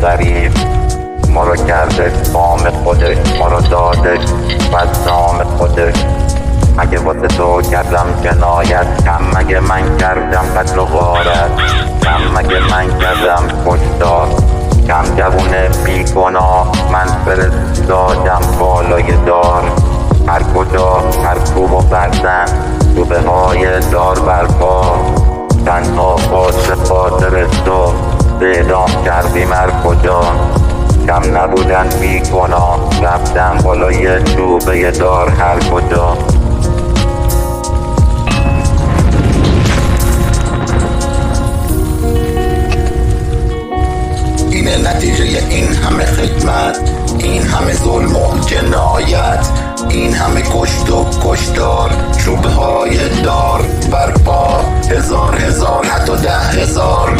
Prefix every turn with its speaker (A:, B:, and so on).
A: غریب ما رو کرده فام خودش، ما رو داده بدنام خودش. مگه واسه تو کردم جنایت؟ کم مگه من کردم قتل و غارت؟ کم مگه من کردم کشتار؟ کم جوونه بیگناه من فرستادم بالای دار. هر کجا هر کوب و برزن روبه های دار برپا. تنها باشه خاطر تو اعدام کردیم هر کجا. کم نبودن بیگناه رفتم بالای چوبه دار هر کجا.
B: اینه نتیجه این همه خدمت، این همه ظلم و جنایت، این همه کشت و کشتار، چوبه های دار برپا. هزار حتی 10,000